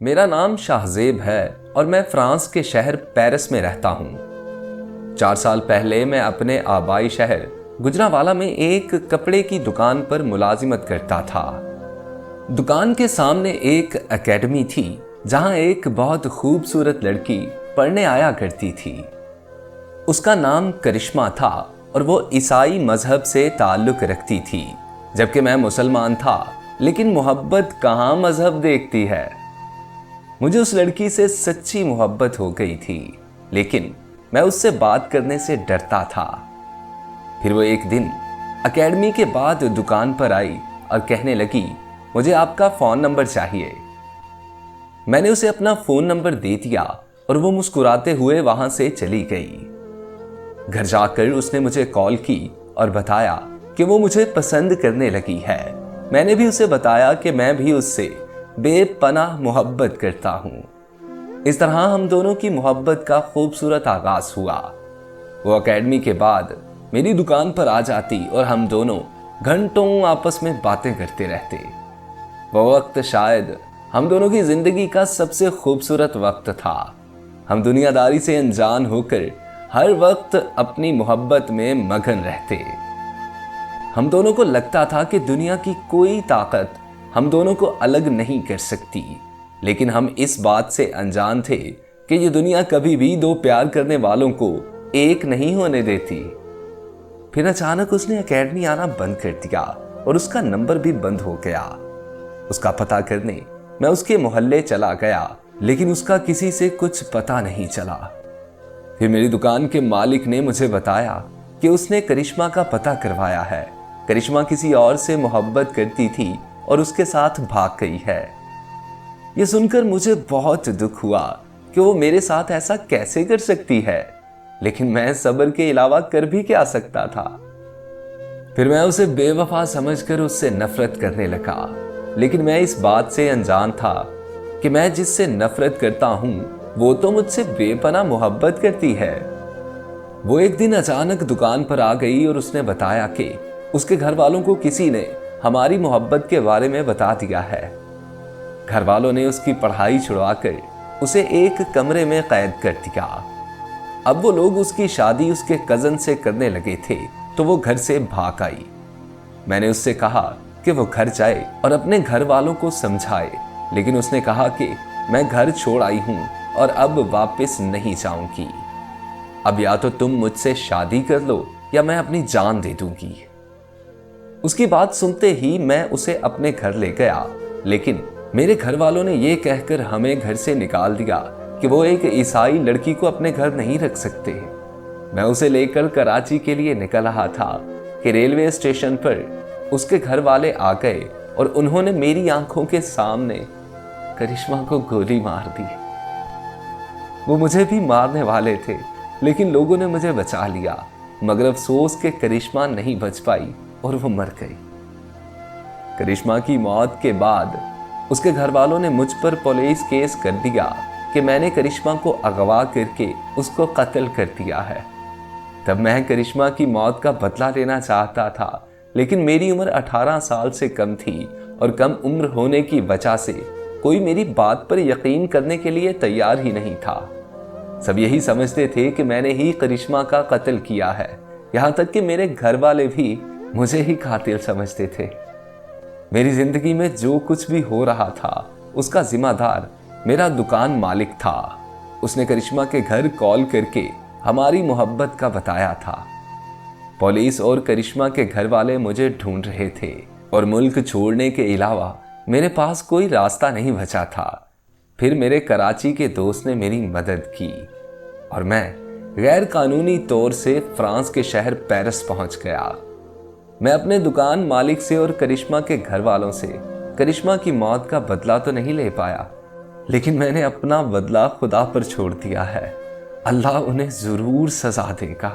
मेरा नाम शाहजेब है और मैं फ्रांस के शहर पेरिस में रहता हूँ। 4 साल पहले मैं अपने आबाई शहर गुजरावाला में एक कपड़े की दुकान पर मुलाजिमत करता था। दुकान के सामने एक एकेडमी थी जहां एक बहुत खूबसूरत लड़की पढ़ने आया करती थी। उसका नाम करिश्मा था और वो ईसाई मजहब से ताल्लुक रखती थी, जबकि मैं मुसलमान था। लेकिन मोहब्बत कहाँ मजहब देखती है। मुझे उस लड़की से सच्ची मोहब्बत हो गई थी, लेकिन मैं उससे बात करने से डरता था। फिर वो एक दिन एकेडमी के बाद दुकान पर आई और कहने लगी, मुझे आपका फ़ोन नंबर चाहिए। मैंने उसे अपना फ़ोन नंबर दे दिया और वो मुस्कुराते हुए वहां से चली गई। घर जाकर उसने मुझे कॉल की और बताया कि वो मुझे पसंद करने लगी है। मैंने भी उसे बताया कि मैं भी उससे बेपनाह मोहब्बत करता हूँ। इस तरह हम दोनों की मोहब्बत का खूबसूरत आगाज हुआ। वो एकेडमी के बाद मेरी दुकान पर आ जाती और हम दोनों घंटों आपस में बातें करते रहते। वो वक्त शायद हम दोनों की जिंदगी का सबसे खूबसूरत वक्त था। हम दुनियादारी से अनजान होकर हर वक्त अपनी मोहब्बत में मगन रहते। हम दोनों को लगता था कि दुनिया की कोई ताकत हम दोनों को अलग नहीं कर सकती, लेकिन हम इस बात से अनजान थे कि ये दुनिया कभी भी दो प्यार करने वालों को एक नहीं होने देती। फिर अचानक उसने एकेडमी आना बंद कर दिया और उसका नंबर भी बंद हो गया। उसका पता करने मैं उसके मोहल्ले चला गया, लेकिन उसका किसी से कुछ पता नहीं चला। फिर मेरी दुकान के मालिक ने मुझे बताया कि उसने करिश्मा का पता करवाया है। करिश्मा किसी और से मोहब्बत करती थी और उसके साथ भाग गई है। यह सुनकर मुझे बहुत दुख हुआ कि वो मेरे साथ ऐसा कैसे कर सकती है, लेकिन मैं सब्र के अलावा कर भी क्या सकता था। फिर मैं उसे बेवफा समझकर उससे नफरत करने लगा, लेकिन मैं इस बात से अनजान था कि मैं जिससे नफरत करता हूं वो तो मुझसे बेपनाह मोहब्बत करती है। वो एक दिन अचानक दुकान पर आ गई और उसने बताया कि उसके घर वालों को किसी ने हमारी मोहब्बत के बारे में बता दिया है। घर वालों ने उसकी पढ़ाई छुड़वाकर उसे एक कमरे में कैद कर दिया। अब वो लोग उसकी शादी उसके कजन से करने लगे थे, तो वो घर से भाग आई। मैंने उससे कहा कि वो घर जाए और अपने घर वालों को समझाए, लेकिन उसने कहा कि मैं घर छोड़ आई हूं और अब वापस नहीं जाऊंगी। अब या तो तुम मुझसे शादी कर लो या मैं अपनी जान दे दूंगी। उसकी बात सुनते ही मैं उसे अपने घर ले गया, लेकिन मेरे घर वालों ने यह कहकर हमें घर से निकाल दिया कि वो एक ईसाई लड़की को अपने घर नहीं रख सकते। मैं उसे लेकर कराची के लिए निकल रहा था कि रेलवे स्टेशन पर उसके घर वाले आ गए और उन्होंने मेरी आंखों के सामने करिश्मा को गोली मार दी। वो मुझे भी मारने वाले थे, लेकिन लोगों ने मुझे बचा लिया। मगर अफसोस के करिश्मा नहीं बच पाई और वो मर गई। करिश्मा की मौत के बाद उसके घर वालों ने मुझ पर पुलिस केस कर दिया कि मैंने करिश्मा को अगवा करके उसको कत्ल कर दिया है। तब मैं करिश्मा की मौत का बदला लेना चाहता था, लेकिन मेरी उम्र 18 साल से कम थी और कम उम्र होने की वजह से कोई मेरी बात पर यकीन करने के लिए तैयार ही नहीं था। सब यही समझते थे कि मैंने ही करिश्मा का कत्ल किया है। यहाँ तक कि मेरे घर वाले भी मुझे ही कातिल समझते थे। मेरी जिंदगी में जो कुछ भी हो रहा था उसका जिम्मेदार मेरा दुकान मालिक था। उसने करिश्मा के घर कॉल करके हमारी मोहब्बत का बताया था। पुलिस और करिश्मा के घर वाले मुझे ढूंढ रहे थे और मुल्क छोड़ने के अलावा मेरे पास कोई रास्ता नहीं बचा था। फिर मेरे कराची के दोस्त ने मेरी मदद की और मैं गैर कानूनी तौर से फ्रांस के शहर पेरिस पहुंच गया। मैं अपने दुकान मालिक से और करिश्मा के घर वालों से करिश्मा की मौत का बदला तो नहीं ले पाया, लेकिन मैंने अपना बदला खुदा पर छोड़ दिया है। अल्लाह उन्हें जरूर सजा देगा।